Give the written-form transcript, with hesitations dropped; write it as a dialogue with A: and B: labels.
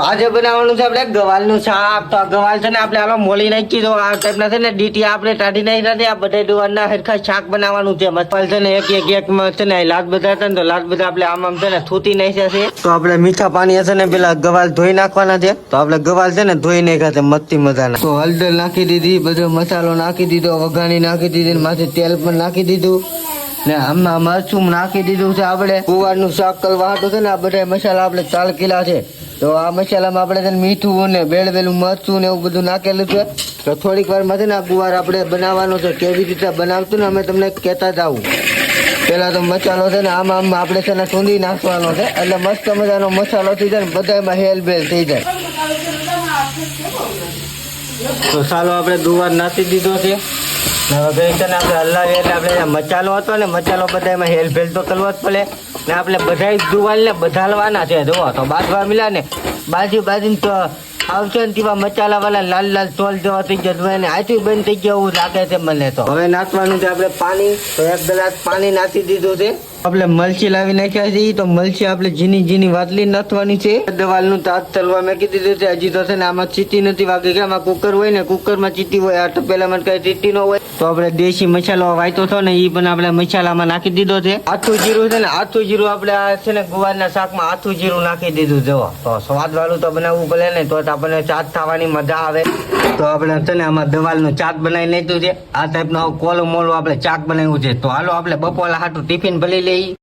A: આજે બનાવવાનું છે આપણે ગવાલનું શાક. તો ગવાલ છે ને આપણે આલો મોલી નાખી દો. આ ટાઈપના છે ને ડીટી આપણે ટાઢી નાખી નથી. આ બધા ડુવાના હરખા શાક બનાવવાનું છે. મસાલ છે ને એક છે ને લાત બધા હતા ને તો લાત બધા આપણે આમ છે ને થૂતી નાખ્યા છે. તો આપણે મીઠા પાણી હશે ને પેલા ગવાલ ધોઈ નાખવાના છે. તો આપણે ગવાલ છે ને ધોઈ નાખ્યા છે મસ્તી મજાના. તો હળદર નાખી દીધી, બધો મસાલો નાખી દીધો, વઘાણી નાખી દીધી, માથે તેલ પણ નાખી દીધું ને આમાં મરચું નાખી દીધું છે. આપણે ગુવારનું શાક કરવા હાટું છે ને આ બધા મસાલા આપણે 4 કિલા છે. તો આ મસાલામાં આપણે મીઠું ને બેળવેલું મરચું ને એવું બધું નાખેલું છે. તો થોડીક વારમાં છે ને આ ગુવાર આપણે બનાવવાનો છે. કેવી રીતે બનાવતું ને અમે તમને કહેતા જાવું. પેલા તો મસાલો છે ને આમાં આપણે છે ને સૂંધી નાખવાનો છે એટલે મસ્ત મજાનો મસાલો થઈ જાય ને બધામાં હેલબેલ થઈ જાય. તો ચાલો આપણે ગુવાર નાખી દીધો છે. હવે છે ને આપણે હલાવીએ એટલે આપણે મસાલો હતો ને મસાલો બધામાં હેલફેલ તો કરવો જ પડે ને આપણે બધા દુવાલને બધાલવાના છે. જુઓ તો બાજવા મિલા ને બાજુ તો આવશે ને તેવા મસાલા વાળા લાલ લાલ ચોલ જેવા થઈ ગયા ને આથી બંધ થઈ ગયા એવું લાગે છે મને. તો હવે નાખવાનું છે આપણે પાણી. તો 1 ગ્લાસ પાણી નાખી દીધું છે. આપણે મરચી લાવી નાખ્યા છે. તો મરચી આપણે ઝીની વાટલી નાખવાની છે. દવાલનું તાત તલવા મેં કીધી દીધું છે. હજી તો છે ને આમાં ચીટી નથી વાગી કે આમાં કુકર હોય ને કુકરમાં ચીટી હોય. આ તપેલામાં કઈ ચીટી ન હોય. તો આપણે દેશી મસાલો વાયતો હતો ને એ પણ આપણે મસાલામાં નાખી દીધો છે. આથું જીરું છે ને આથું જીરું આપણે આ છે ને ગુવારના શાકમાં આથું જીરું નાખી દીધું. જુઓ તો સ્વાદ વાળું તો બનાવવું પડે ને તો આપણને ચાટ થવાની મજા આવે. તો આપણે છે ને આમાં દવાલનું ચાટ બનાવી નાખ્યું છે. આ ટાઈપનો કોલો મોલો આપણે ચાક બનાવ્યું છે. તો હાલો આપણે બપોરા હાટું ટિફિન ભરી લઈએ.